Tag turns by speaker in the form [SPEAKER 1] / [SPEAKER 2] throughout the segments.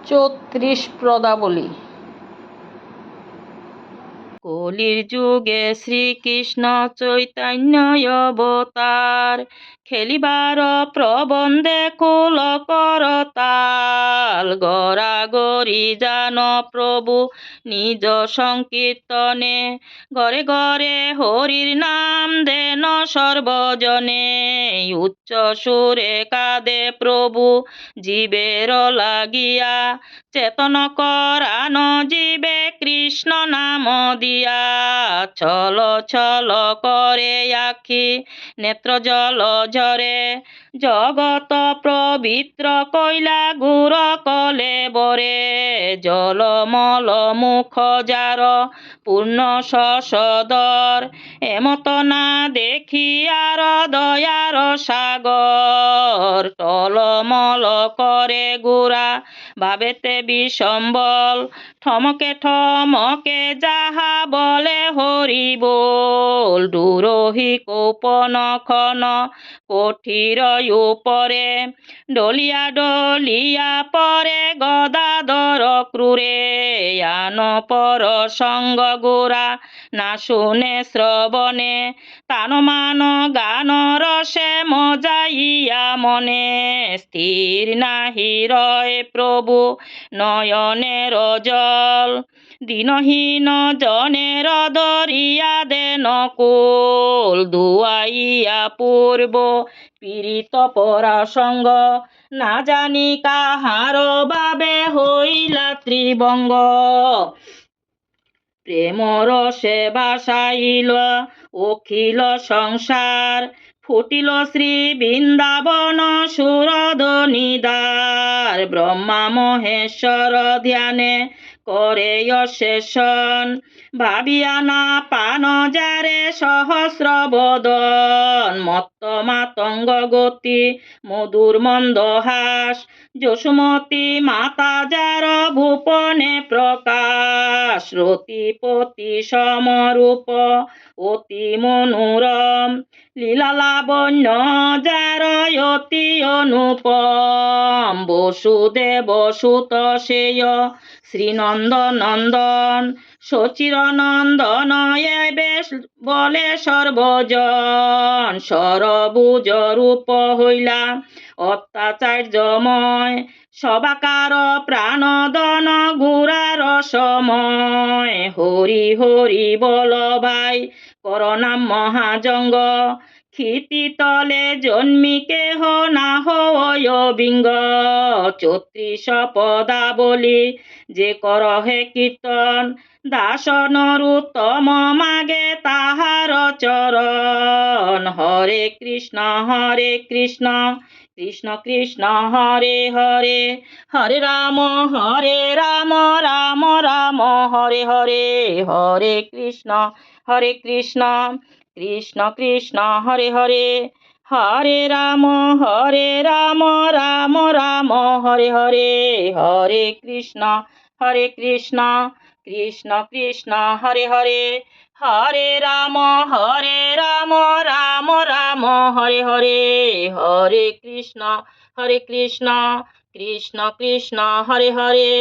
[SPEAKER 1] 34 পদাবলী। কলির যুগে শ্রীকৃষ্ণ চৈতন্য অবতার, খেলিবার প্রবন্ধে কুল করতাল। গড়াগড়ি জান প্রভু নিজ সংকীর্তনে, ঘরে ঘরে হরির নাম দেন সর্বজনে। উচ্চ সুরে কাঁদে প্রভু জীবের লাগিয়া, চেতন করান জীবে কৃষ্ণ নাম দিয়া। ছল ছল করে আখি নেত্র জল ঝরে, জগত পবিত্র কইলা গুর কলে বরে। জলমল মুখ যার পূর্ণ শশধর, এমত না দেখি আর দয়ার সাগর। টলমল করে গুরা ভাবেতে বিসম্বল, ঠমকে ঠমকে যাহা বলে হরি বল। দুরোহী কোপন খন কঠির উপরে, ডলিয়া ডলিয়া পরে গদাধর ক্রুরে। আন পর সঙ্গ গোরা না শুনে শ্রবণে, তান মান গান রসে মজাইয়া মনে। স্থির নাহি রয় প্রভু নয়নের জল, দিনহীন জনের ধরিয়া দেন কুল। দুয়াইয়া পূর্ব পীড়িত পরাসঙ্গ, না জানি কাহার বাবে হইলা ত্রিভঙ্গ। প্রেম রসে ভাসাইল অখিল সংসার, ফুটিল শ্রী বৃন্দাবন সুরধ্বনি দ্বার। ব্রহ্মা মহেশ্বর ধ্যানে করে অশেষণ, ভাবিয়া না পান যারে সহস্র বদন। মত্ত মাতঙ্গ গতি মধুর মন্দহাস, যশোমতী মাতা যার ভূপনে প্রকাশ। রতিপতি সমরূপ অতি মনোরম, লীলা লাবণ্য যার অতি অনুপম। বসুদেব সুত সেয় শ্রীনন্দনন্দন, সচির নন্দন এবে বলে সর্বজন। সরবুজ রূপ হইলা অত্যাচার্যময়, সবাকার প্রাণদন গুরার সময়। হরি হরি বল ভাই করনাম মহাজঙ্গ, ক্ষিতি তলে জন্মি কেহ না হয় বিঙ্গ। 34 পদাবলী যে করহে কীর্তন, দাস নরোত্তম মাগে তাহার চরণ। হরে কৃষ্ণ কৃষ্ণ কৃষ্ণ হরে হরে, হরে রাম রাম রাম হরে হরে। হরে কৃষ্ণ কৃষ্ণ কৃষ্ণ হরে হরে, হরে রাম রাম রাম হরে হরে। হরে কৃষ্ণ কৃষ্ণ কৃষ্ণ হরে হরে, হরে রাম রাম রাম হরে হরে। হরে কৃষ্ণ কৃষ্ণ কৃষ্ণ হরে হরে,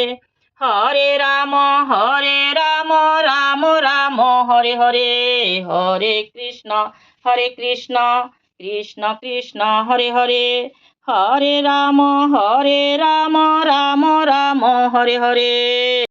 [SPEAKER 1] হরে রাম রাম রাম হরে হরে। হরে কৃষ্ণ কৃষ্ণ কৃষ্ণ হরে হরে, হরে রাম রাম রাম হরে হরে।